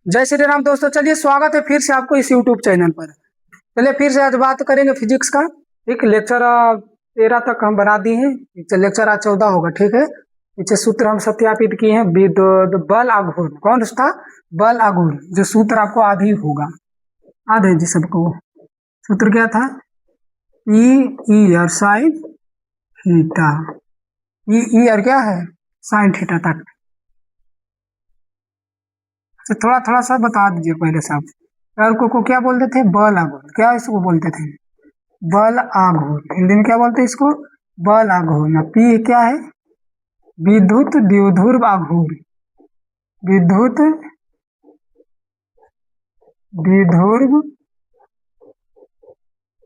जय श्री राम दोस्तों, चलिए स्वागत है फिर से आपको इस यूट्यूब चैनल पर। चलिए फिर से आज बात करेंगे फिजिक्स का। ठीक, लेक्चर 13 तक हम बना दिए हैं। लेक्चर आज 14 होगा। ठीक है, पीछे सूत्र हम सत्यापित किए हैं। विद्युत बल आघूर्ण कौन था? बल आघूर्ण, जो सूत्र आपको आधी होगा, आधे जी सबको। सूत्र क्या था? ई और साइन थीटा। ई और क्या है? साइन थीटा तक। तो थोड़ा थोड़ा सा बता दीजिए पहले साहब। और को क्या बोलते थे? बल आघूर्ण। क्या इसको बोलते थे? बल आघूर्ण। हिंदी में क्या बोलते हैं इसको? बल आघूर्ण। पी क्या है? विद्युत द्विध्रुव आघूर्ण। विद्युत द्विध्रुव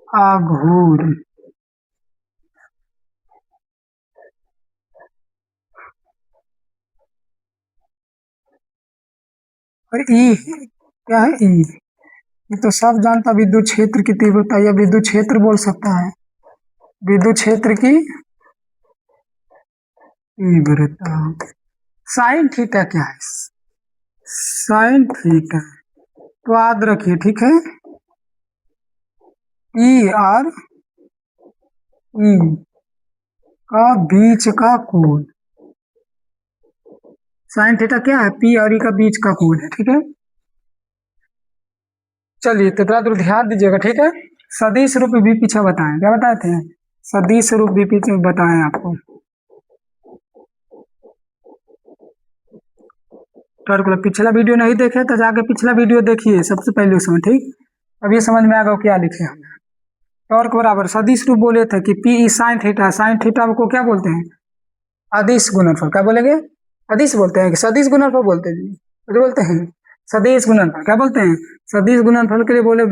आघूर्ण। और ई क्या है? ई, ये तो सब जानता, विद्युत क्षेत्र की तीव्रता या विद्युत क्षेत्र बोल सकता है। विद्युत क्षेत्र की तीव्रता। साइन थीटा क्या है? साइन थीटा तो याद रखिए। ठीक है, ई और ई का बीच का कोण। साइन थीटा क्या है? पी और ई का बीच का कोण है। ठीक है, चलिए तो थोड़ा ध्यान दीजिएगा। ठीक है, सदिश रूप भी पीछे बताएं। क्या बताए थे? सदिश रूप भी पीछे बताएं आपको। पिछला वीडियो नहीं देखे तो जाके पिछला वीडियो देखिए सबसे पहले उसमें। ठीक, अब ये समझ में आ गया क्या लिखे हमने। टॉर्क बराबर सदिश रूप बोले थे कि P E sign theta. Sine theta को क्या बोलते हैं? अदिश गुणनफल। क्या बोलेंगे? अदिश बोलते हैं कि सदिश गुणनफल बोलते हैं जी? कुछ बोलते हैं सदिश गुणनफल। क्या बोलते हैं? सदिश गुणनफल के लिए बोले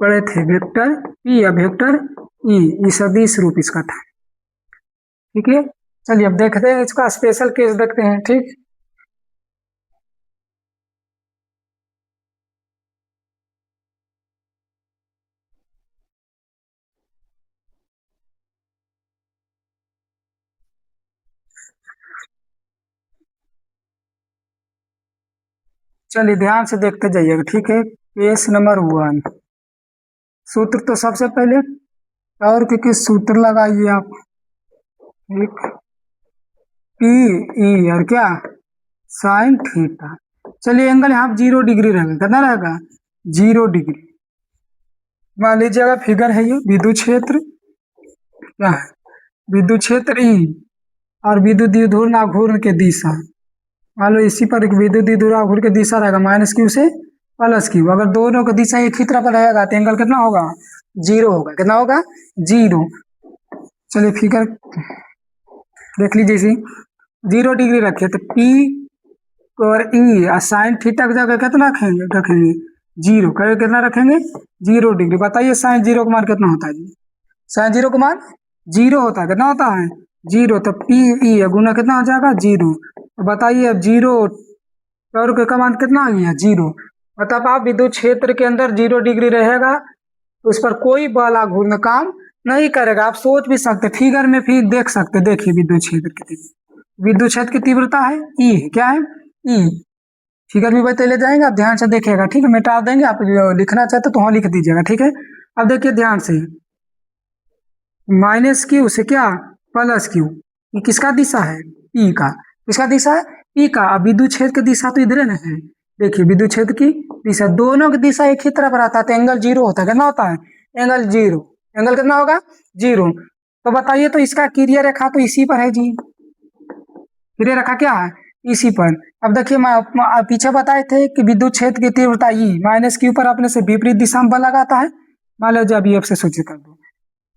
पढ़े थे वेक्टर पी या वेक्टर ई सदिश रूप इसका था। ठीक है, चलिए अब देखते हैं इसका स्पेशल केस देखते हैं। ठीक, चलिए ध्यान से देखते जाइएगा। ठीक है, केस नंबर 1। सूत्र तो सबसे पहले टॉर्क के सूत्र लगाइए आप। एक पी ई और क्या? Sine theta. चलिए एंगल यहाँ 0 डिग्री रहेगा। कितना रहेगा? 0 डिग्री। मान लीजिएगा फिगर है ये विद्युत क्षेत्र। क्या है? विद्युत क्षेत्र ई और विद्युत द्विध्रुव आघूर्ण के दिशा। मान लो इसी पर एक विद्युत द्विध्रुव आघूर्ण की दिशा रहेगा माइनस क्यू से प्लस क्यू। अगर दोनों का दिशा एक ही तरफ रहेगा तो एंगल कितना होगा? 0 होगा। कितना होगा? 0। चलिए फिगर देख लीजिए इसी 0 डिग्री रखिए तो पी और ई और साइन थीटा की जगह कितना रखेंगे 0। कितना रखेंगे? 0 डिग्री। बताइए साइन 0 का मान कितना होता है जी? साइन 0 का मान 0 होता है। कितना होता है? 0। तो पी ई गुना कितना हो जाएगा? 0। तो बताइए अब 0 टॉर्क का मान कितना आ गया? 0। मतलब आप विद्युत क्षेत्र के अंदर 0 डिग्री रहेगा तो उस पर कोई बल आघूर्ण काम नहीं करेगा। आप सोच भी सकते, फिगर में फिर देख सकते। देखिए विद्युत क्षेत्र की विद्युत क्षेत्र की तीव्रता है ई। क्या है? ई। फिगर भी बता ले जाएंगे, आप ध्यान से देखिएगा। ठीक है, मिटा देंगे। आप लिखना चाहते तो वहां लिख दीजिएगा। ठीक है, अब देखिए ध्यान से। माइनस क्यू से क्या? Plus Q. ये किसका दिशा है? ई का। किसका दिशा है? ई का। अब विद्युत क्षेत्र की दिशा तो इधर है। देखिए विद्युत क्षेत्र की दिशा, दोनों की दिशा एक ही तरफ रहता है तो एंगल 0 होता है। कितना होता है? एंगल 0। एंगल कितना होगा? 0। तो बताइए तो इसका क्रिया रेखा तो इसी पर है जी। क्रिया रेखा क्या है? इसी पर। अब देखिए मैं पीछे बताए थे कि विद्युत क्षेत्र की तीव्रता ई माइनस क्यू पर अपने से विपरीत दिशा में बल लगाता है। मान लो जब ये से सूचित कर दो।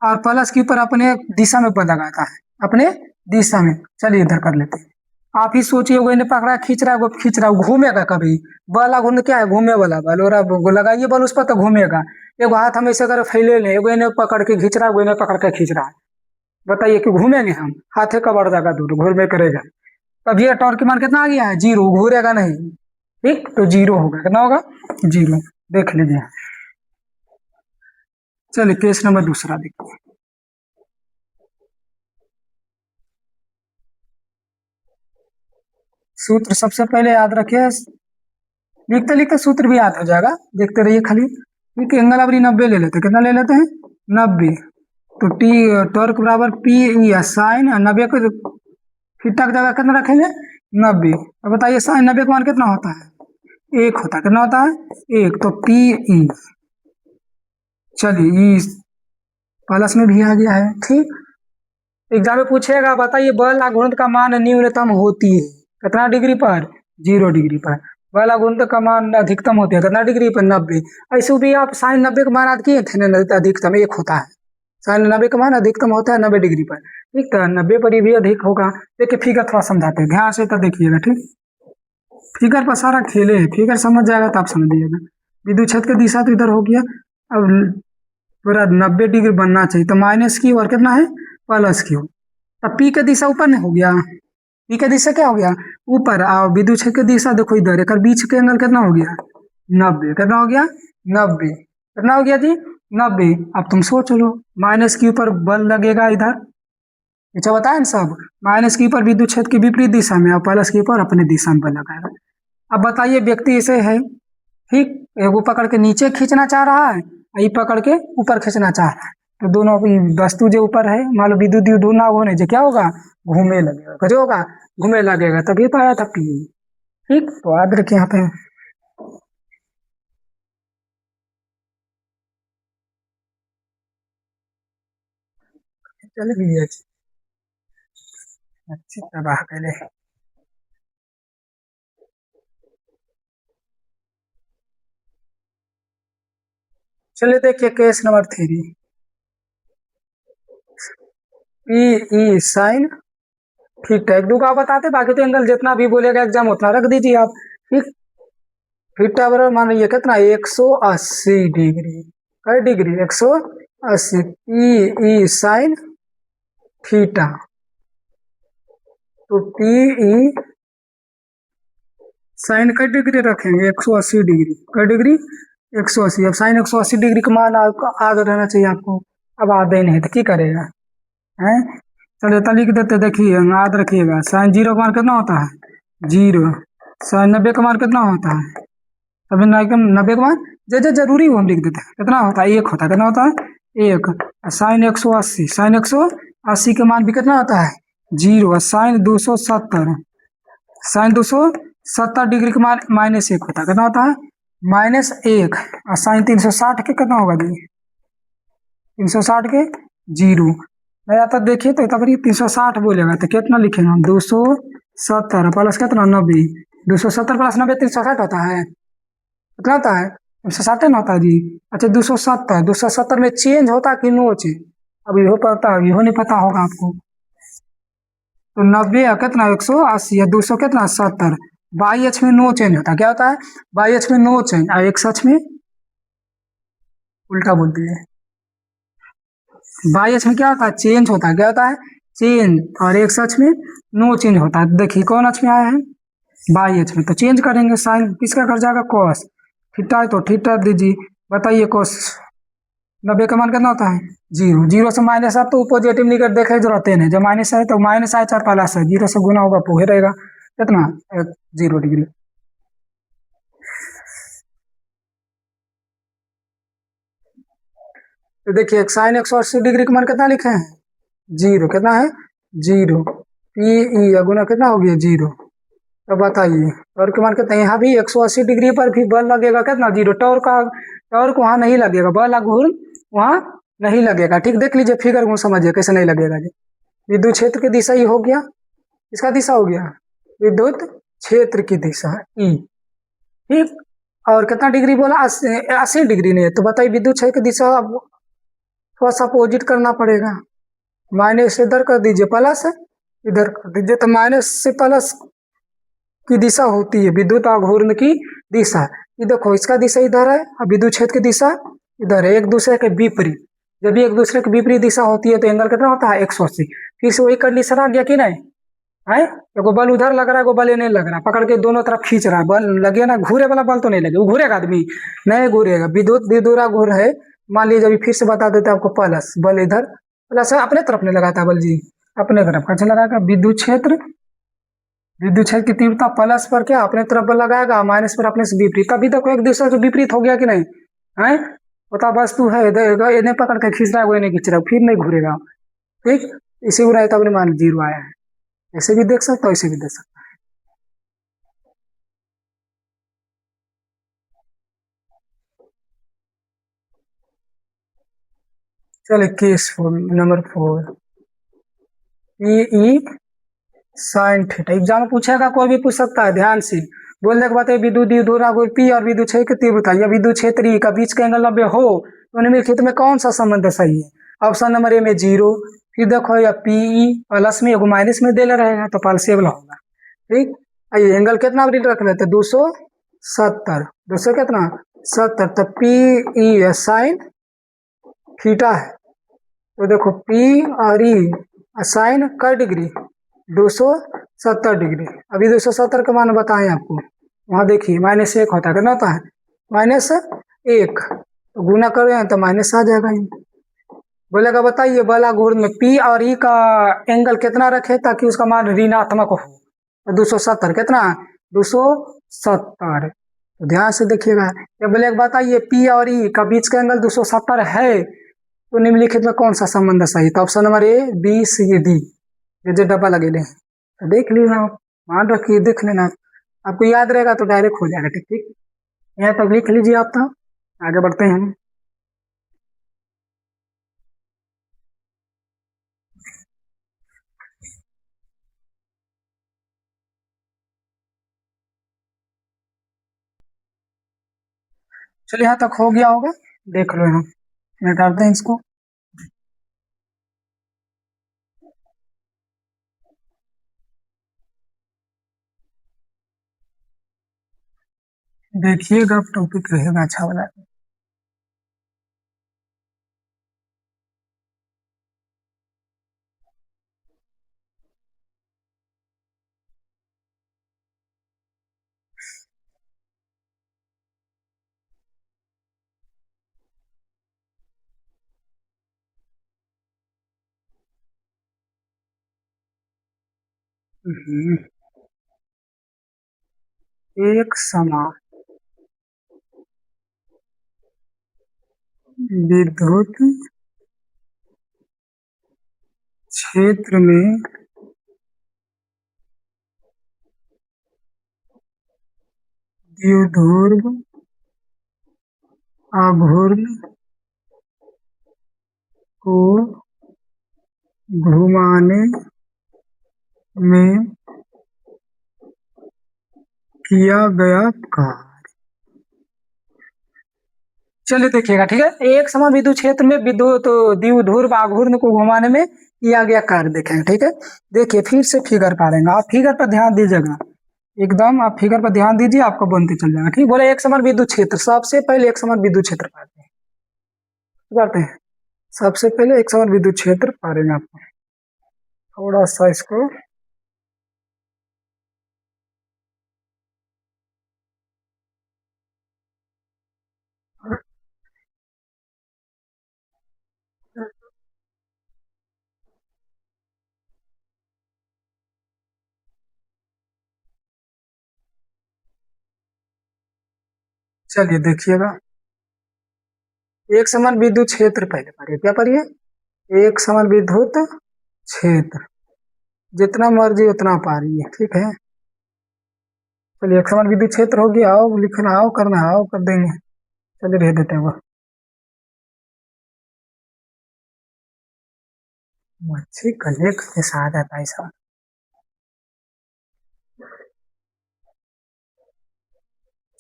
और प्लस के ऊपर अपने दिशा में बल लगाता है। अपने दिशा में। चलिए इधर कर लेते हैं। आप ही सोचिए, वो इन्हें पकड़ा खींच रहा है, वो खींच रहा है, घूमेगा कभी? बल आघूर्ण क्या है? घूमे वाला बल। और आप लगाइए बल उस पर तो घूमेगा। एगो हाथ हम ऐसे अगर फैले लें, एगो इन्हें पकड़ के खींच रहा है, वो इन्हें पकड़ के खींच रहा है। बताइए कि घूमेंगे हम? हाथे का बढ़ जाएगा दूर, घूमे करेगा। तब ये टॉर्क मान कितना आ गया है? 0। घूरेगा नहीं। ठीक, तो 0 होगा। कितना होगा? 0। देख लीजिए। चलिए केस नंबर 2 देखिए। सूत्र सबसे पहले याद रखिए, लिखते लिखते सूत्र भी याद हो जाएगा, देखते रहिए खाली। ठीक है, एंगल अवरी 90 ले लेते हैं। कितना ले लेते हैं? 90। तो टी टॉर्क बराबर पी ई साइन 90 को थीटा की जगह कितना रखेंगे? 90। अब बताइए साइन 90 का मान कितना होता है? 1 होता है। कितना होता है? 1। तो पी ई, चलिए ई प्लस में भी आ गया है। ठीक, एग्जाम में पूछेगा बताइए बल आघूर्ण का मान न्यूनतम होती है कितना डिग्री पर? 0 डिग्री पर। बल आघूर्ण का मान अधिकतम होती है कितना डिग्री पर? 90। ऐसे भी आप साइन 90 का मान याद किए थे ना, अधिकतम 1 होता है। साइन 90 का मान अधिकतम होता है 90 डिग्री पर। ठीक, तो 90 पर ही भी अधिक होगा। देखिए फिगर थोड़ा समझाते हैं ध्यान से, तो देखिएगा। ठीक, फिगर पर सारा खेले है, फिगर समझ जाएगा तो आप समझिएगा। विद्युत क्षेत्र की दिशा तो इधर हो गया। अब पूरा 90 डिग्री बनना चाहिए, तो माइनस की और कितना है? प्लस की। अब पी का दिशा ऊपर नहीं हो गया? पी का दिशा क्या हो गया? ऊपर। और विद्युत क्षेत्र की दिशा देखो इधर, एक बीच के एंगल कितना हो गया? 90। कितना हो गया? 90। कितना हो गया जी? 90। अब तुम सोच लो, माइनस के ऊपर बल लगेगा इधर, अच्छा बताए ना सब। माइनस के ऊपर विद्युत क्षेत्र की विपरीत दिशा में, और प्लस के ऊपर अपने दिशा में बल लगाएगा। अब बताइए व्यक्ति ऐसे है, ठीक, एगो पकड़ के नीचे खींचना चाह रहा है, ये पकड़ के ऊपर खींचना चाह रहा है। तो दोनों वस्तु जो ऊपर है, मान लो विद्युत दोनों होने जो क्या होगा? घूमे लगेगा। कुछ होगा? घूमे लगेगा, तभी तो आया था पी। ठीक, तो याद रखिए यहाँ पे। चलिए अच्छी तबाह पहले। चलिए देखिए case number 3। P E sine theta, एक दो का बताते, बाकी तो एंगल जितना भी बोलेगा एग्जाम उतना रख दीजिए आप। ठीक, थीटा बराबर मान लीजिए कितना? 180 डिग्री। कई degree? 180। P E sine theta, तो पी ई साइन कई डिग्री रखेंगे? 180 डिग्री। कई डिग्री? 180। अब साइन 180 डिग्री का मान आधा रहना चाहिए आपको। अब आधा ही नहीं तो क्या करेगा? है, चलिए तो लिख देते। देखिए याद रखिएगा, साइन 0 का मान कितना होता है? 0। साइन 90 का मान कितना होता है? तभी 90 का मान जो जो जरूरी वो हम लिख देते हैं। कितना होता है? 1 होता है। कितना होता है? 1। साइन 180, साइन 180 का मान भी कितना होता है? 0। साइन 270, साइन 270 डिग्री का मान -1 होता है। कितना होता है? -1। और साइन 360 के कितना होगा जी? 360 के 0 नहीं आता। देखिए तो तब 360 बोलेगा तो कितना लिखेगा? 270 प्लस कितना? 90। 270 प्लस 90 360 होता है। कितना होता है? 360 ना होता है जी। अच्छा 270 में चेंज होता है कि नो चेंज? अब यो पता, यो नहीं पता होगा आपको। तो 90 या कितना? 180 या 200 कितना? 70। बाई एच में नो चेंज होता है। क्या होता है? बाई एच में नो चेंज, और एक सच में उल्टा बोल दिए। बाई एच में क्या होता है? चेंज होता है। क्या होता है? चेंज। और एक सच में नो चेंज होता है। देखिए कौन एच में आया है? बाई एच में। तो चेंज करेंगे, साइन किसका कर जाएगा? कॉस। थीटा है तो थीटा दीजिए। बताइए कॉस 90 का मान कितना होता है? 0। 0 से माइनस, आप तो पॉजिटिव निकट देखे जरूरत नहीं। जब माइनस है तो माइनस है, चार प्लस है, 0 से गुना होगा तो वही रहेगा कितना? 0 डिग्री। तो देखिए साइन 180 डिग्री का मान कितना लिखे हैं? 0। कितना है? 0। पी ई गुना कितना हो गया? 0। तो बताइए टॉर्क के मान कितना? यहाँ भी 180 डिग्री पर भी बल लगेगा कितना? 0। टॉर्क वहां नहीं लगेगा, बल आघूर्ण वहां नहीं लगेगा। ठीक, देख लीजिए फिगर को समझिए कैसे नहीं लगेगा जी। विद्युत क्षेत्र की दिशा ही हो गया, इसका दिशा हो गया विद्युत क्षेत्र की दिशा ई। ठीक, और कितना डिग्री बोला? 80 डिग्री नहीं है। तो बताइए विद्युत क्षेत्र की दिशा अब थोड़ा सा अपोजिट करना पड़ेगा। माइनस इधर कर दीजिए, प्लस इधर कर दीजिए, तो माइनस से प्लस की दिशा होती है विद्युत आघूर्ण की दिशा। ये देखो इसका दिशा इधर है और विद्युत क्षेत्र की दिशा इधर है, एक दूसरे के विपरीत। जब भी एक दूसरे की विपरीत दिशा होती है तो एंगल कितना होता है? 180। फिर से वही कंडीशन आ गया कि नहीं है? एगो बल उधर लग रहा है, एगो बल नहीं लग रहा, पकड़ के दोनों तरफ खींच रहा है, बल लगे ना, घूरे वाला बल तो नहीं लगे, वो घूरेगा आदमी नहीं घूरेगा। विद्युत विदुरा घूर है। मान लीजिए अभी फिर से बता देते आपको, प्लस बल इधर, प्लस अपने तरफ नहीं लगाता बल जी, अपने तरफ कैसे लगाएगा? विद्युत क्षेत्र विद्युत क्षेत्र की तीव्रता प्लस पर क्या अपने तरफ बल लगाएगा, माइनस पर अपने से विपरीत। कभी देखो एक दूसरे से विपरीत हो गया कि नहीं है। बता वस्तु है इन्हें पकड़ के खींच रहा है, वो इन्हें खींच रहा है, फिर नहीं घूरेगा। ठीक, इसी को रहता अपने मान 0 आया है। ऐसे भी देख सकता हो, ऐसे भी देख सकता है। चलिए केस नंबर 4, ई साइन थीटा। एग्जाम में पूछेगा, कोई भी पूछ सकता है, ध्यान से बोलने के बाद विद्युत द्विध्रुव पी और विद्युत क्षेत्र की तीव्रता या विद्युत क्षेत्र ई का बीच का एंगल 90 हो तो निम्नलिखित क्षेत्र में कौन सा संबंध सही है। ऑप्शन नंबर ए में 0, फिर देखो या पीई प्लस में एगो माइनस में देला रहेगा तो पॉसिबल होगा। ठीक, ये एंगल कितना रख लेते 270, 200 कितना 70, तो पी ई साइन थीटा है। तो देखो पी और ई साइन का डिग्री 270 डिग्री। अभी 270 का मान बताएं आपको, वहां देखिए -1 होता है, कितना होता है -1, तो गुना करें तो माइनस आ जाएगा। बोलेगा बताइए बला घूर्ण में पी और ई का एंगल कितना रखे ताकि उसका मान ऋणात्मक हो। तो 270 कितना 270, तो ध्यान से देखिएगा। ये बोले बताइए पी और ई का बीच का एंगल 270 है तो निम्नलिखित में कौन सा संबंध सही। तो option number A B C D, ये जो डब्बा लगे ले तो देख लेना, मान रखिए देख लेना, आपको याद रहेगा तो डायरेक्ट हो जाएगा। ठीक ठीक, यहाँ तक लिख लीजिए आप, तो आगे बढ़ते हैं हम। चलिए यहाँ तक हो गया होगा, देख लो हम मिटाते हैं इसको। देखिएगा टॉपिक रहेगा अच्छा वाला। एक समान विद्युत क्षेत्र में द्विध्रुव आघूर्ण को घुमाने में किया गया कार्य। चलिए देखिएगा, ठीक है। एक समान विद्युत क्षेत्र में विद्युत द्विध्रुव आघूर्ण को घुमाने में किया गया कार्य देखेंगे, ठीक है। देखिए फिर से फिगर पालेंगे, आप फिगर पर ध्यान दीजिएगा एकदम, आप फिगर पर ध्यान दीजिए, आपको बनते चल जाएगा। ठीक, बोले एक समान विद्युत क्षेत्र, सबसे पहले एक समान विद्युत क्षेत्र पाते हैं, सबसे पहले एक समान विद्युत क्षेत्र पा रहे हैं। आपको थोड़ा सा इसको चलिए देखिएगा, एक समान विद्युत क्षेत्र पहले पढ़िए, क्या पढ़िए, एक समान विद्युत क्षेत्र, जितना मर्जी उतना पा रही है। ठीक है, चलिए एक समान विद्युत क्षेत्र हो गया, आओ लिखना, आओ करना, आओ कर देंगे। चलिए भेज देते हैं वो अच्छी कलेक्ट के साथ आता है ऐसा।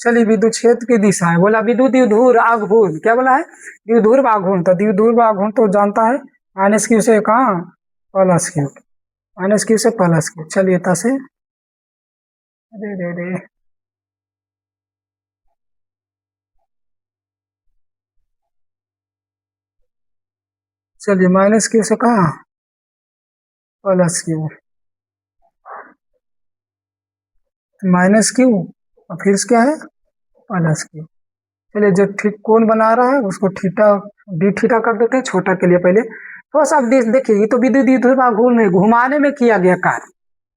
चलिए विद्युत क्षेत्र की दिशा है, बोला विद्युत द्विध्रुव आघूर्ण, क्या बोला है द्विध्रुव आघूर्ण, तो द्विध्रुव आघूर्ण तो जानता है -q से कहाँ +q, -q से +q। चलिए तसे अरे रे रे, चलिए -q से कहाँ +q, -q और फिर क्या है +q। चलिए जो ठीक कौन बना रहा है उसको थीटा डी थीटा कर देते हैं, छोटा के लिए पहले थोड़ा सा देखिए। ये तो विद्युत द्विध्रुव आघूर्ण में घुमाने में किया गया कार्य,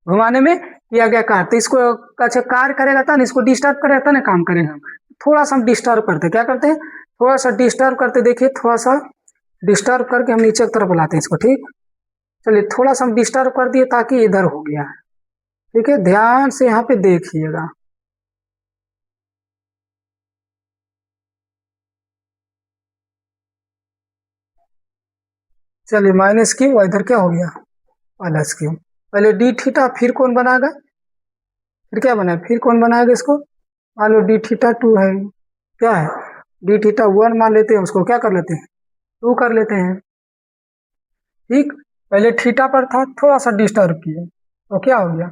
घुमाने में किया गया कार्य, तो इसको अच्छा कार्य करेगा था ना, इसको डिस्टर्ब करेगा था ना, काम करेगा। थोड़ा सा हम डिस्टर्ब करते, क्या करते हैं, थोड़ा सा डिस्टर्ब करते, देखिए थोड़ा सा डिस्टर्ब करके हम नीचे की तरफ बुलाते हैं इसको, ठीक। चलिए थोड़ा सा हम डिस्टर्ब कर दिए ताकि इधर हो गया, ठीक है, ध्यान से यहाँ पे देखिएगा। चलिए माइनस क्यू, इधर क्या हो गया, प्लस क्यू। पहले डी थीटा, फिर कौन बनाएगा, फिर क्या बनाए, फिर कौन बनाएगा इसको, मान लो डी थीटा 2 है, क्या है, डी थीटा 1 मान लेते हैं, उसको क्या कर लेते हैं, 2 कर लेते हैं, ठीक। पहले थीटा पर था, थोड़ा सा डिस्टर्ब किए तो क्या हो गया,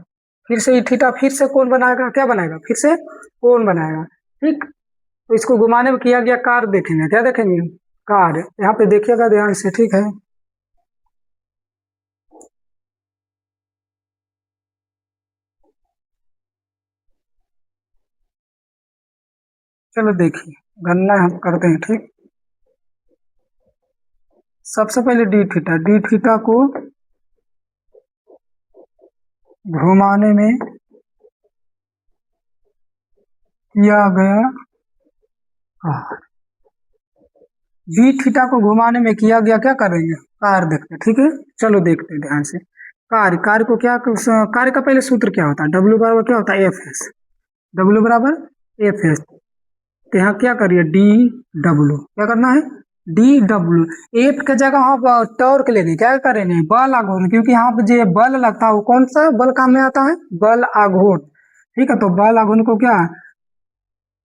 फिर से ये थीटा, फिर से कौन बनाएगा, क्या बनाएगा, फिर से कौन बनाएगा, ठीक। तो इसको घुमाने में किया गया कार्य देखेंगे, क्या देखेंगे, कार्य, यहाँ पे देखिएगा ध्यान से, ठीक है। चलो देखिए, गणना हम करते हैं, ठीक। सबसे पहले डी थीटा, डी थीटा को घुमाने में किया गया कार्य, डी थीटा को घुमाने में किया गया, क्या करेंगे, कार्य देखते हैं, ठीक है। चलो देखते हैं ध्यान से, कार्य, कार्य को क्या, कार्य का पहले सूत्र क्या होता है, डब्ल्यू बराबर क्या होता है, एफ एस, डब्ल्यू बराबर एफ एस। तो यहाँ क्या करिए, डी डब्ल्यू, क्या करना है, डी डब्ल्यू, एफ के जगह आप टॉर्क लेंगे, क्या करेंगे, बल आघूर्ण, क्योंकि यहाँ पे जो बल लगता है वो कौन सा बल काम में आता है, बल आघूर्ण, ठीक है। तो बल आघूर्ण को क्या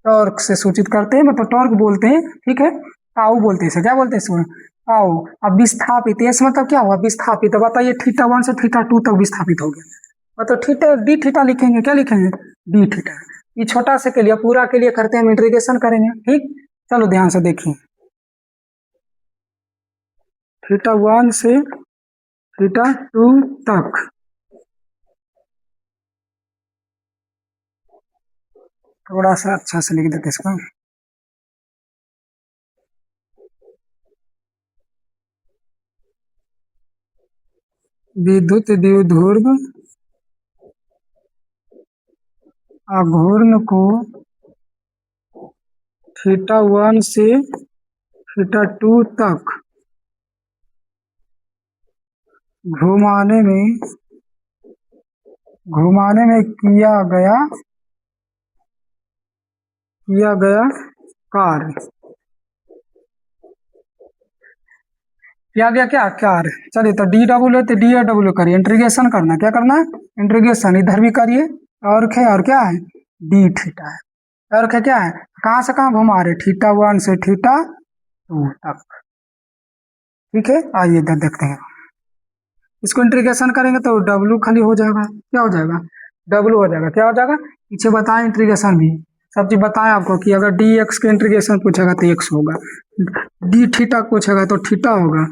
टॉर्क से सूचित करते हैं, मतलब टॉर्क बोलते हैं, ठीक है, टाउ बोलते हैं इसे, क्या बोलते हैं इसमें, टाउ। अब विस्थापित, इसमें मतलब क्या हुआ, विस्थापित, तो बताइए थीटा 1 से थीटा 2 तक विस्थापित हो गया, मतलब थीटा डी थीटा लिखेंगे, क्या लिखेंगे, डी थीटा। ये छोटा से के लिए, पूरा के लिए करते हैं, हम इंटीग्रेशन करेंगे, ठीक। चलो ध्यान से देखिए, थीटा 1 से थीटा 2 तक, थोड़ा सा अच्छा से लिख देते इसको, विद्युत द्विध्रुव आघूर्ण को थीटा 1 से थीटा 2 तक घुमाने में किया गया कार्य, किया गया क्या कार्य। चलिए तो डी डब्ल्यू तो डी डब्ल्यू करिए, इंटीग्रेशन करना, क्या करना है, इंटीग्रेशन, इधर भी करिए, और है, और क्या है, डी थीटा है, और क्या है, कहाँ से कहाँ घुमा रहे, थीटा 1 से थीटा 2 तक, ठीक है। आइए इधर देखते हैं, इसको इंटीग्रेशन करेंगे तो डब्ल्यू खाली हो जाएगा, क्या हो जाएगा, डब्ल्यू हो जाएगा, क्या हो जाएगा, पीछे बताएं इंटीग्रेशन भी, सब चीज बताएं आपको कि अगर डी एक्स के इंटीग्रेशन पूछेगा तो एक्स होगा, डी थीटा पूछेगा तो थीटा होगा,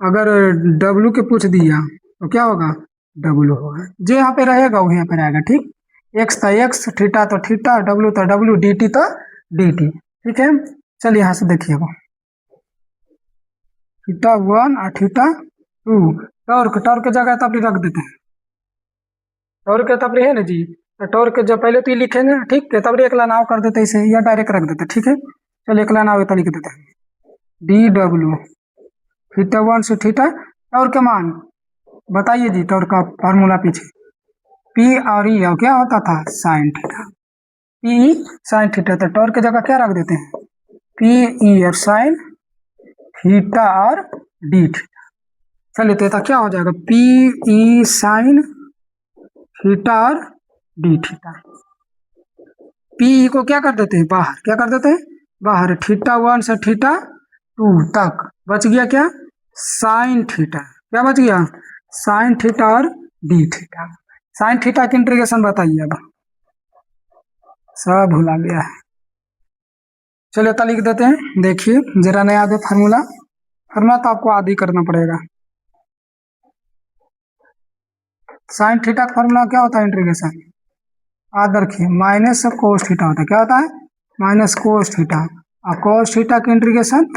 अगर डब्ल्यू के पूछ दिया तो क्या होगा, डब्ल्यू होगा, जो यहाँ पे रहेगा वो यहाँ पे रहेगा, ठीक। एक्स था एक्स, थीटा तो थीटा, डब्ल्यू तो डब्ल्यू, डी टी तो डी टी, ठीक है। चलिए यहाँ से देखिएगा, थीटा 1 और थीटा 2, टॉर्क, टॉर्क की जगह तब रख देते हैं, टॉर्क तब है ना जी, तो टॉर्क जब पहले तो ये लिखेंगे, ठीक है, तब एक नाव कर देते इसे, या डायरेक्ट रख देते, ठीक है। चलिए एक नाव इतना लिख देते हैं, डी डब्ल्यू थीटा 1 से थीटा, टॉर्क का मान बताइए जी, टॉर्क का फार्मूला पीछे, पी और ई, और क्या होता था, sine theta, P sine theta, तो टॉर्क की जगह क्या रख देते हैं, पी ई और साइन थीटा और डी थीटा। चलिए तो क्या हो जाएगा, पी ई साइन थीटा और डी थीटा, पी को क्या कर देते हैं बाहर, क्या कर देते हैं बाहर, थीटा 1 से थीटा 2 तक, बच गया क्या, साइन थीटा, क्या बच गया, साइन थीटा और डी थीटा। साइन थीटा की इंटीग्रेशन बताइए, अब सब भुला गया है, चलिए तो लिख देते हैं, देखिए जरा नया याद है फार्मूला, फार्मूला तो आपको आदि करना पड़ेगा, साइन थीटा का फार्मूला क्या होता है, इंटीग्रेशन याद रखिए, माइनस कोस थीटा होता है, क्या होता है, माइनस कोस थीटा, और कोस थीटा की इंटीग्रेशन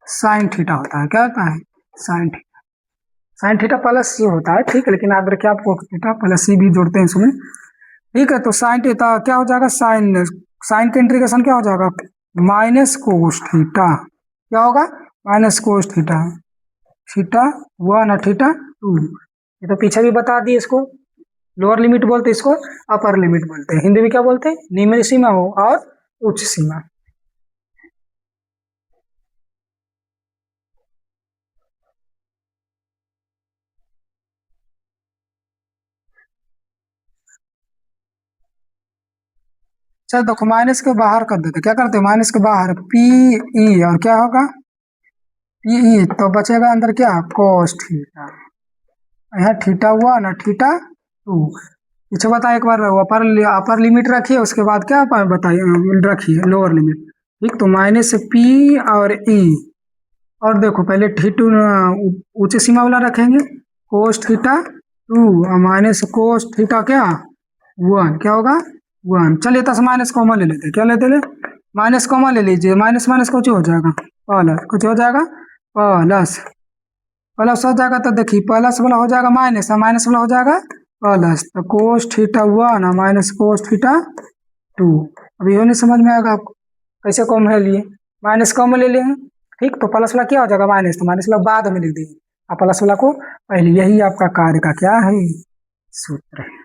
साइन थीटा होता है, क्या होता है, sine theta. Sine theta plus C होता है, ठीक है, लेकिन याद रखिए आपको थीटा प्लस सी भी जोड़ते हैं इसमें, ठीक है। तो साइन थीटा क्या हो जाएगा, साइन साइन का इंटीग्रेशन क्या हो जाएगा, माइनस कोस थीटा, क्या होगा, माइनस कोस थीटा, थीटा 1 और थीटा 2। ये तो पीछे भी बता दिए, इसको लोअर लिमिट बोलते हैं, इसको अपर लिमिट बोलते हैं, हिंदी में क्या बोलते हैं, निम्न सीमा हो और उच्च सीमा। चल देखो, माइनस के बाहर कर देते, क्या करते हैं, माइनस के बाहर पी ई, और क्या होगा पी ई, तो बचेगा अंदर क्या, कोस थीटा, यहाँ थीटा हुआ ना, थीटा 2। पीछे बताइए एक बार, अपर लिमिट रखिए, उसके बाद क्या बताइए, रखिए लोअर लिमिट, ठीक। तो माइनस पी और ई, और देखो पहले थीटू ऊंचे सीमा वाला रखेंगे, कोस थीटा 2 और माइनस कोस थीटा क्या 1, क्या होगा 1। चलिए दस माइनस कॉमन ले लेते, क्या लेते, माइनस कॉमन ले लीजिए, माइनस माइनस कुछ हो जाएगा प्लस, कुछ हो जाएगा प्लस, प्लस हो जाएगा, तो देखिए प्लस वाला हो जाएगा माइनस और माइनस वाला हो जाएगा प्लस, तो कोस थीटा 1 और माइनस कोस थीटा 2। अब ये नहीं समझ में आएगा आपको कैसे कॉमन ले लिए, माइनस कॉमन ले लिए, ठीक। तो प्लस वाला क्या हो जाएगा माइनस, तो माइनस वाला बाद में लिख दिए और प्लस वाला को पहले, यही आपका कार्य का क्या है, सूत्र है।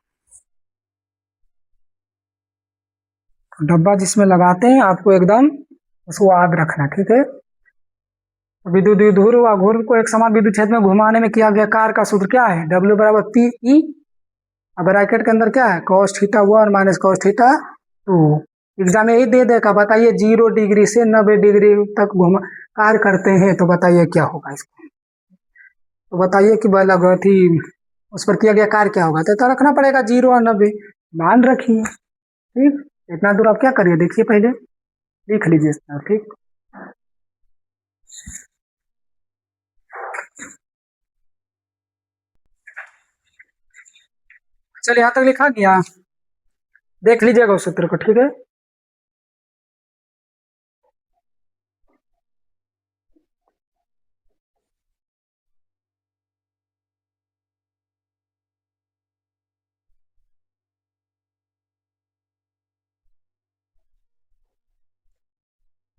डब्बा जिसमें लगाते हैं आपको एकदम उसको याद रखना, ठीक है। विद्युत द्विध्रुव व घूर्णन को एक समान विद्युत क्षेत्र में घुमाने में किया गया कार्य का सूत्र क्या है, W बराबर पी ई, अब ब्रैकेट के अंदर क्या है, cos theta 1 minus cos theta 2। Exam में यही दे देगा, बताइए 0 डिग्री से 90 डिग्री तक घुमा कार्य करते हैं, तो बताइए क्या होगा इसको, तो बताइए कि बल थी उस पर किया गया कार्य क्या होगा, तो रखना पड़ेगा 0 और 90, मान रखिए, ठीक। इतना दूर आप क्या करिए, देखिए पहले लिख लीजिए इसका, ठीक। चलिए यहाँ तक लिखा गया, देख लीजिएगा उस सूत्र को, ठीक है।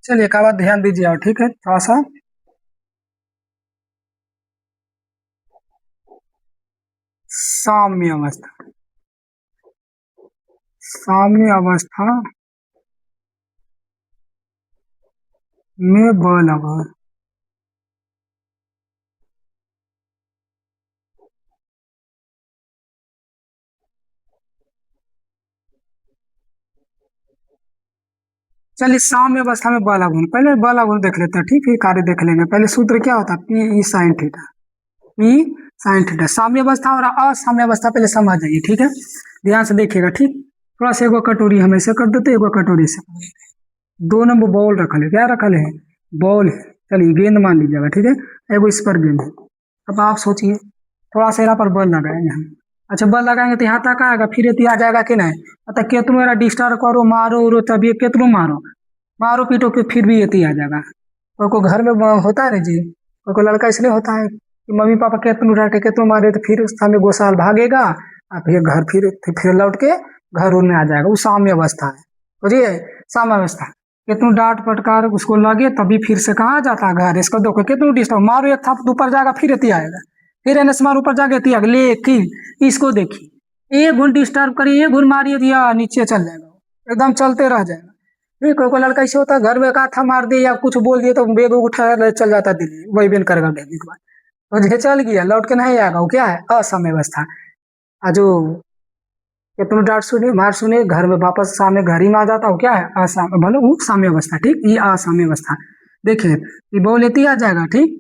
चलिए एक बात ध्यान दीजिए और, ठीक है, थोड़ा सा साम्य अवस्था, साम्य अवस्था में बल अगर चलिए साम्य अवस्था में बल आघूर्ण, पहले बल आघूर्ण देख लेते हैं, ठीक है, कार्य देख लेंगे। पहले सूत्र क्या होता है, P E sine theta, P sine theta. साम्य अवस्था और असाम्य अवस्था पहले समझ जाइए, ठीक है, ध्यान से देखिएगा, ठीक। थोड़ा सा एगो कटोरी हम ऐसे कर देते, एगो कटोरी से कर देते, दो नंबर बॉल रखल है, क्या रखल है, बॉल, चलिए गेंद मान लीजिएगा, ठीक है, एगो इस पर गेंद है। अब आप सोचिए, थोड़ा सा यहाँ पर बल लगाएंगे हम, अच्छा बल लगाएंगे तो यहाँ तक आएगा, फिर ये आ जाएगा कि नहीं, मतलब कितनों मेरा डिस्टर्ब करो, मारो उरो, तभी कितनों मारो, मारो पीटो के फिर भी ये आ जाएगा। को घर में होता है ना जी, को लड़का इसलिए होता है कि मम्मी पापा कितनों डांटे कितनों मारे, तो फिर उस समय 2 साल भागेगा और फिर घर फिर लौट के घर उड़ में आ जाएगा, वो साम्य अवस्था है, बुझिए, साम्य अवस्था। कितनों डांट फटकार उसको लगे तभी फिर से कहाँ जाता है घर, इसको देखो कितनों डिस्टर्ब, मारो एक था ऊपर जाएगा, फिर ये आएगा, फिर एन से मारो ऊपर जाके आएगा, लेकिन इसको देखिए, एक घुन डिस्टर्ब करिए, एक घुन मारिए दिया नीचे चल जाएगा, एकदम चलते रह जाएगा। नहीं कोई लड़का ऐसे होता है, घर में काथा मार दिए या कुछ बोल दिए तो बेग उठा चल जाता दिल्ली, वही बेन करेगा बेबी के बाद, तो चल गया लौट के नहीं आएगा, वो क्या है, असाम्य अवस्था। जो कितनों डांट सुने मार सुने घर में वापस सामने घर ही में आ जाता हो, क्या है, असाम्य, भले वो साम्य अवस्था, ठीक, ये असाम्य अवस्था। देखिए ये बॉल लेती आ जाएगा, ठीक,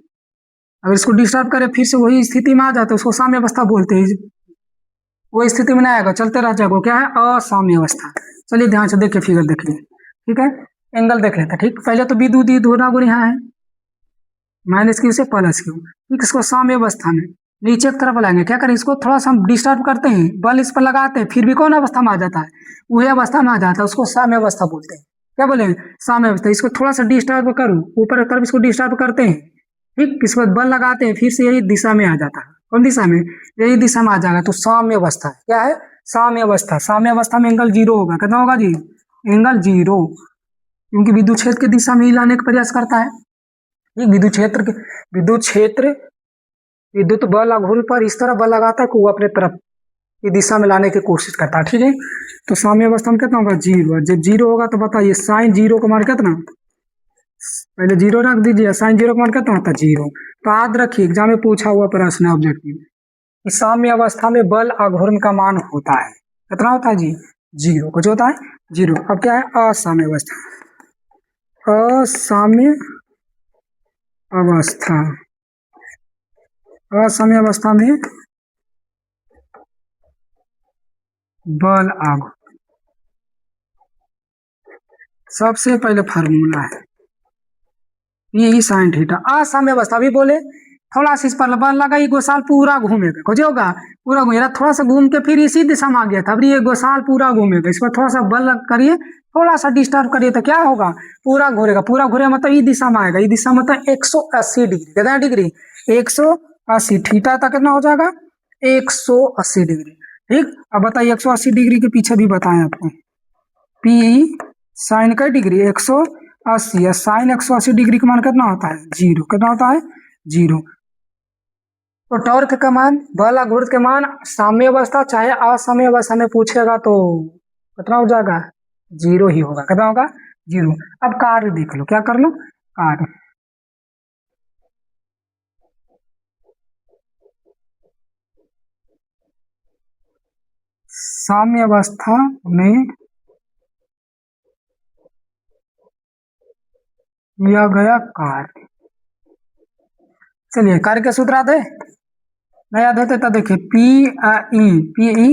अगर इसको डिस्टर्ब करे फिर से वही स्थिति में आ जाता है, उसको साम्य अवस्था बोलते हैं, वो स्थिति में नहीं आएगा, चलते रह जाएगा, क्या है, असाम्य अवस्था। चलिए ध्यान से देखिए, फिगर देखिए, ठीक है, एंगल देख लेते हैं, ठीक, पहले तो विद्युत गुना गुण यहाँ है, माइनस क्यू से प्लस क्यू, ठीक, इसको साम्य अवस्था में नीचे की तरफ लाएंगे, क्या करें, इसको थोड़ा सा हम डिस्टर्ब करते हैं, बल इस पर लगाते हैं, फिर भी कौन अवस्था में आ जाता है, वही अवस्था में आ जाता है, उसको साम्य अवस्था बोलते हैं, क्या बोले, साम्य अवस्था। इसको थोड़ा सा डिस्टर्ब करूँ ऊपर की तरफ, इसको डिस्टर्ब करते हैं, ठीक, इसके बाद बल लगाते हैं, फिर से यही दिशा में आ जाता है, कौन दिशा में, यही दिशा में आ जाएगा तो साम्य अवस्था। क्या है, साम्य अवस्था। साम्य अवस्था में एंगल जीरो होगा। कितना होगा जी, एंगल जीरो, क्योंकि विद्युत क्षेत्र की दिशा में ही लाने का प्रयास करता है। ये विद्युत क्षेत्र विद्युत बल आघूर्ण पर इस तरह बल लगाता है कि वो अपने तरफ की दिशा में लाने की कोशिश करता है। ठीक है, तो साम्य अवस्था में कितना होगा, जीरो। जब जीरो होगा तो बताइए साइन जीरो का मान कितना, पहले जीरो रख दीजिए, साइन जीरो का मान कितना होता है, जीरो। तो याद रखिए एग्जाम में पूछा हुआ प्रश्न है ऑब्जेक्टिव, कि साम्य अवस्था में बल आघूर्ण का मान होता है कितना होता है जी, जीरो। कुछ होता है जीरो। अब क्या है, असाम्य अवस्था। असाम्य अवस्था, असाम्य अवस्था में बल आघूर्ण, सबसे पहले फार्मूला है ये साइन थीटा। असाम्य अवस्था भी बोले, थोड़ा सा इस पर बल लगाइए, गोसाल पूरा घूमेगा। कुछ होगा, पूरा घूमेगा, थोड़ा सा घूम के फिर इसी दिशा में आ गया था, अब ये गोसाल पूरा घूमेगा। इस पर थोड़ा सा बल करिए, थोड़ा सा डिस्टर्ब करिए तो क्या होगा, पूरा घूरेगा। पूरा घूरे मतलब ये दिशा में आएगा, ये दिशा मतलब 180 डिग्री। कितना डिग्री, 180। थीटा तक कितना हो जाएगा, 180 डिग्री। ठीक, अब बताइए 180 डिग्री के पीछे भी बताएं आपको, पी साइन का डिग्री 180, या साइन 180 डिग्री का मान कितना होता है, जीरो। कितना होता है, जीरो। तो टॉर्क का मान, बल आघूर्ण के मान साम्य अवस्था चाहे असाम्य अवस्था में पूछेगा तो कितना हो जाएगा, जीरो ही होगा। कितना होगा, जीरो। अब कार्य देख लो, क्या कर लो, कार्य। साम्य अवस्था में किया गया कार्य, चलिए कार्य के सूत्र याद है, नहीं याद होते तो देखिए पी ई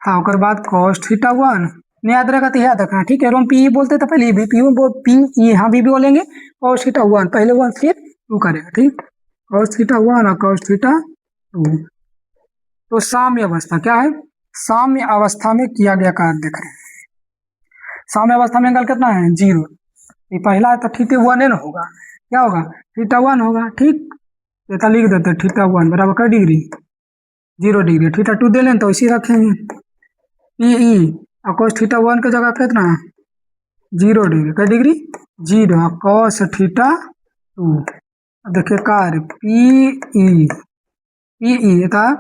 हाँ, और बाद कॉस थीटा वन, नहीं याद रहेगा तो याद रखना। ठीक है, हम पी बोलते तो पहले भी पी ई हाँ भी बोलेंगे, कॉस थीटा वन पहले वन फिर टू करेगा। ठीक, कॉस थीटा वन और कॉस थीटा टू। तो साम्य अवस्था क्या है, साम्य अवस्था में किया गया कार्य देख रहे हैं। साम्य अवस्था में एंगल कितना है, जीरो। ये पहला है तो थीटा वन है ना, होगा क्या होगा, थीटा वन होगा। ठीक, तो लिख देते थीटा वन बराबर का degree, zero degree. Theta two दे लें तो इसी रखेंगे, पी ई और कोस थीटा वन की जगह पे कितना, जीरो डिग्री। का degree, zero. Cos theta two, देखिए कार्य पी ई था,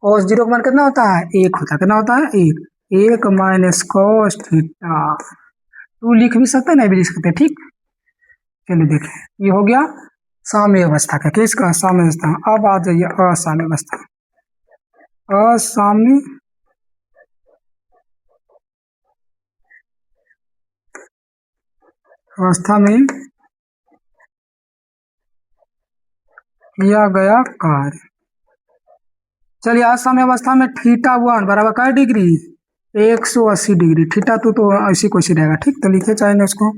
कोस जीरो का मान कितना होता है, एक होता है। कितना होता है, एक। एक माइनस कोस थीटा टू लिख भी सकते हैं, नहीं भी लिख सकते। ठीक, चलिए देखिए ये हो गया साम्य अवस्था का, किसका, साम्य अवस्था। अब आ जाइए असाम्य अवस्था। असाम्य अवस्था में किया गया कार्य, चलिए असाम्य अवस्था में थीटा वन बराबर का डिग्री, 180 डिग्री। थीटा टू तो ऐसी कोई रहेगा। ठीक, तो लिखे चाहे उसको,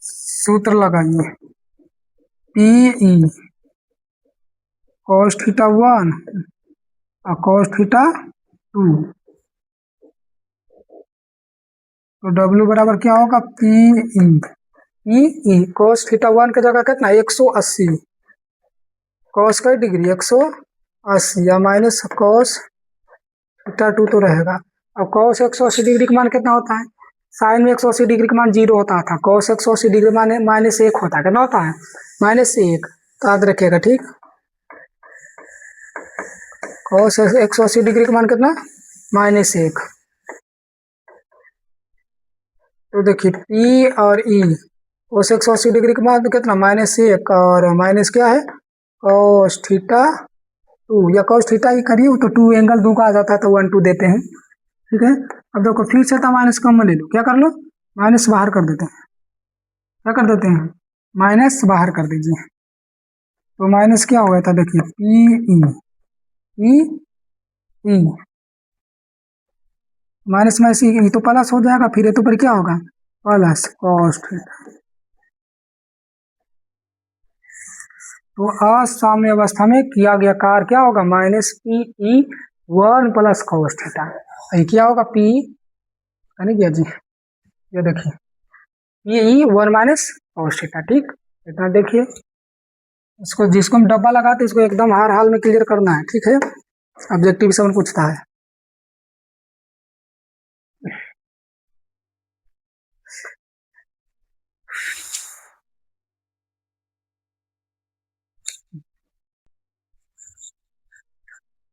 सूत्र लगाइए, P E cos theta one और कॉस थीटा टू, तो डब्ल्यू बराबर क्या होगा, P E cos theta one की जगह कितना, 180, कॉस का डिग्री 180 या माइनस कॉस थीटा टू तो रहेगा। अब कॉस 180 डिग्री का मान कितना होता है, साइन में 180 डिग्री का मान जीरो होता था, कॉस 180 डिग्री मान माइनस एक होता है। कितना होता है, माइनस एक। तो याद रखिएगा। ठीक, कॉस 180 डिग्री का मान कितना, माइनस एक। तो देखिए पी और ई, कोस 180 डिग्री का मान कितना, माइनस एक, और माइनस क्या है, कॉस थीटा टू, या कॉस थीटा ही करिए तो टू एंगल दो का आ जाता है तो 1 2 देते हैं। ठीक है, अब देखो फिर से था माइनस कम में ले लो, क्या कर लो, माइनस बाहर कर देते हैं। क्या कर देते हैं, माइनस बाहर कर दीजिए। तो माइनस क्या हो गया था, देखिए पी ई माइनस में सी तो प्लस हो जाएगा, फिर ये तो पर क्या होगा, प्लस कॉस थीटा। तो असाम्य अवस्था में किया गया कार्य क्या होगा, minus P E one plus cos theta. क्या होगा, पी नहीं किया जी, ये देखिए P E one minus cos theta. ठीक, इतना देखिए इसको जिसको हम डब्बा लगाते इसको एकदम हर हाल में क्लियर करना है, ठीक है। ऑब्जेक्टिव से पूछता है।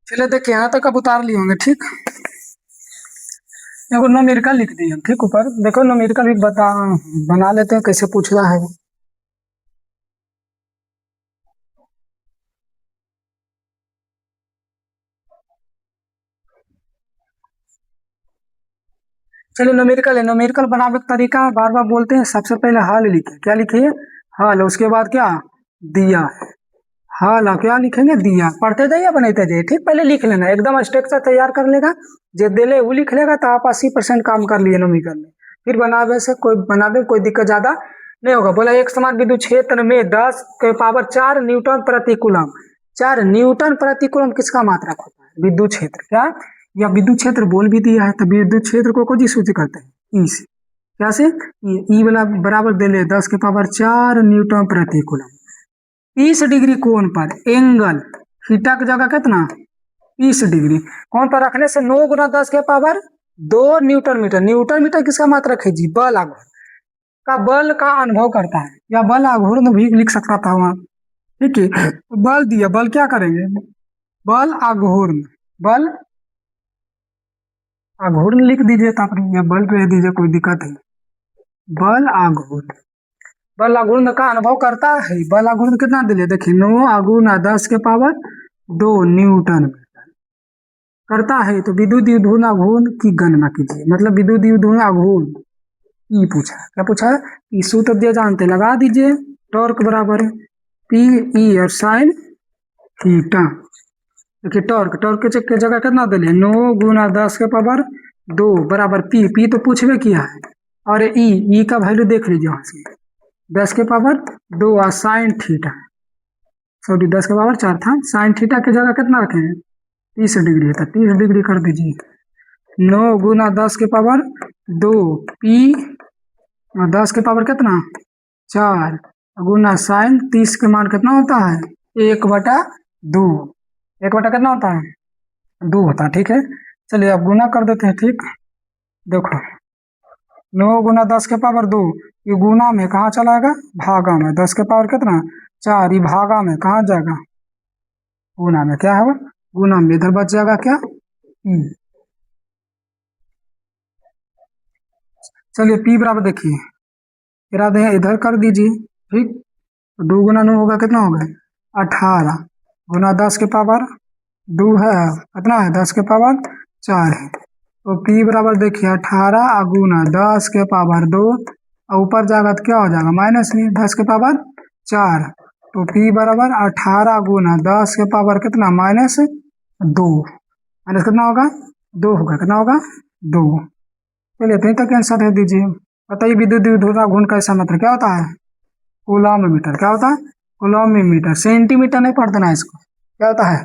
चलिए देखिए यहाँ तक अब उतार लिए होंगे, ठीक। देखो न्यूमेरिकल लिख दिए हम, ठीक। ऊपर देखो न्यूमेरिकल भी बना लेते हैं कैसे पूछ रहा है। चलिए न्यूमेरिकल है, न्यूमेरिकल बनाने का तरीका बार बार बोलते हैं। सबसे पहले हाल लिखे, क्या लिखिए हाल, उसके बाद क्या दिया, हाल क्या लिखेंगे दिया, पढ़ते जाइए बनाते जाइए, ठीक। पहले लिख लेना, एकदम स्ट्रक्चर तैयार कर लेगा, जो दिले वो लिख लेगा तो आप 80% काम कर लिए न्यूमेरिकल में। फिर बनावे से कोई दिक्कत ज्यादा नहीं होगा। बोला एक समान विद्युत क्षेत्र में 10 के पावर 4 न्यूटन प्रति कूलम। 4 न्यूटन प्रति कूलम किसका मात्रक होता है, विद्युत क्षेत्र। क्या या विद्युत क्षेत्र बोल भी दिया है तो विद्युत क्षेत्र को कौन सी सूची करते हैं, ई से। क्या से ई वाला बराबर दे ले 10 के पावर 4 न्यूटन प्रति कूलम। 30 डिग्री कोण पर एंगल थीटा की जगह कितना 30 डिग्री कोण पर रखने से 9 गुना 10 के power 2 newton metre. Newton metre किसका मात्रक है जी, बल आघूर्ण का, बल का अनुभव करता है, या बल आघूर्ण भी लिख सकता था वहां, ठीक है। बल दिया, बल क्या करेंगे, बल आघूर्ण, बल आघूर्ण लिख दीजिए ताकि या बल रह दीजिए, कोई दिक्कत है। बल आघूर्ण, बल आघूर्ण का अनुभव करता है। बल आघूर्ण कितना दिले देखिए 9 आघूर्ण 10 के पावर 2 न्यूटन मीटर करता है। तो विद्युत युद्धून आघूर्ण की गणना कीजिए, मतलब विद्युत युद्धून आघूर्ण ई पूछा, क्या पूछा है, ई सूत्र दिया जानते लगा दीजिए, टॉर्क बराबर है पी ई और साइन थीटा। देखिए टॉर्क, टॉर्क के जगह कितना दिले 9 गुना 10 के पावर 2 बराबर पी, पी तो पूछवे किया है, और ई का वैल्यू देख लीजिए वहां से 10 के पावर 2 और साइन थीटा, सॉरी 10 के पावर 4 था, साइन थीटा की जगह कितना रखे हैं 30 डिग्री है, तो 30 डिग्री कर दीजिए। 9 गुना 10 के पावर 2 पी और 10 के पावर कितना 4 गुना साइन 30 के मान कितना होता है 1/2, 1 बटा कितना होता है 2 होता है, ठीक है। चलिए अब गुना कर देते हैं, ठीक। देखो 9 गुना 10 के पावर 2, ये गुना में कहाँ चलाएगा भागा में, 10 के पावर कितना 4, ये भागा में कहाँ जाएगा गुना में, क्या है गुना में, इधर बच जाएगा क्या पी। चलिए पी बराबर देखिए गिरा दे, इधर कर दीजिए, ठीक। 2 गुना 9 होगा कितना होगा 18 गुना 10 के पावर 2 है, कितना है 10 के पावर 4 है। तो पी बराबर देखिए 18 गुना 10 के पावर 2, और ऊपर जाएगा तो क्या हो जाएगा माइनस में 10 के पावर 4। तो पी बराबर 18 गुना 10 के पावर कितना -2, माइनस कितना होगा 2 होगा, कितना होगा 2। चलिए यहीं तक आंसर दे दीजिए। बताइए विद्युत युद्धून घूर्ण का मतलब क्या होता है कूलम मीटर, क्या होता है कूलम मीटर, सेंटीमीटर नहीं पढ़ देना इसको, क्या होता है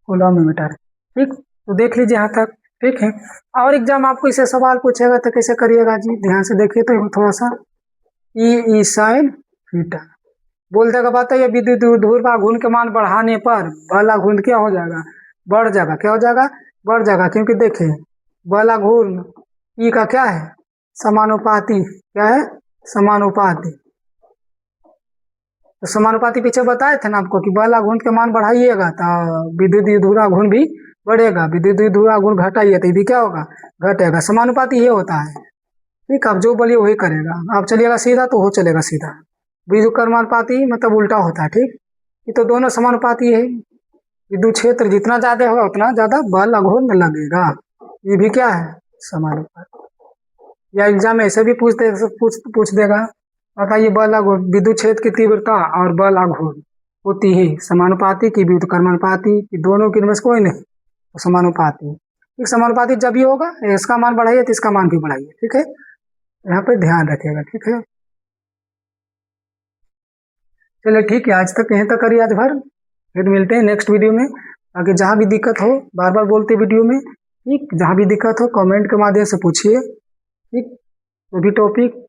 कूलम मीटर, ठीक। तो देख लीजिए यहाँ तक, ठीक है। और एग्जाम आपको इसे सवाल पूछेगा तो कैसे करिएगा जी, ध्यान से देखिए तो थोड़ा सा ई साइन थीटा बोल देगा। बताइए विद्युत ध्रुव घूर्ण के मान बढ़ाने पर बल घूर्ण क्या हो जाएगा बढ़ जाएगा, क्या हो जाएगा बढ़ जाएगा, क्योंकि देखिए बल घूर्ण ई का क्या है समानुपाती, क्या है समानुपाती। तो समानुपाती पीछे बताए थे ना आपको कि बल घूर्ण के मान बढ़ाइएगा तो विद्युत ध्रुव घूर्ण भी बढ़ेगा, विद्युत ध्रुव घूर्ण घटाइए तो ये भी क्या होगा घटेगा, समानुपाती ये होता है, ठीक। आप जो बोलिए वही करेगा, आप चलिएगा सीधा तो हो चलेगा सीधा। विद्युत कर्मानुपाती मतलब उल्टा होता है, ठीक। ये तो दोनों समानुपाती है, विद्युत क्षेत्र जितना ज्यादा होगा उतना ज्यादा बल घूर्ण लगेगा, ये भी क्या है समानुपाती। या एग्जाम में ऐसे भी पूछ देगा बताइए बल आघूर्ण विद्युत क्षेत्र की तीव्रता और बल आघूर्ण होती है समानुपाती की विद्युत कर्मानुपाती की, दोनों की इनमें कोई नहीं तो समानुपाती। एक समानुपाती जब भी होगा इसका मान बढ़ाइए तो इसका मान भी बढ़ाइए, ठीक है। यहाँ पे ध्यान रखिएगा, ठीक है। चलिए ठीक है, आज तक यहीं तक करिए आज भर, फिर मिलते हैं नेक्स्ट वीडियो में। आगे जहाँ भी दिक्कत हो बार बार बोलते वीडियो में, ठीक। जहाँ भी दिक्कत हो कमेंट के माध्यम से पूछिए, ठीक। जो भी टॉपिक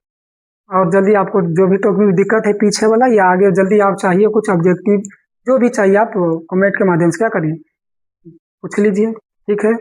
और जल्दी आपको जो भी टॉपिक में दिक्कत है पीछे वाला या आगे जल्दी आप चाहिए कुछ ऑब्जेक्टिव जो भी चाहिए आप कमेंट के माध्यम से क्या करिए, पूछ लीजिए। ठीक है।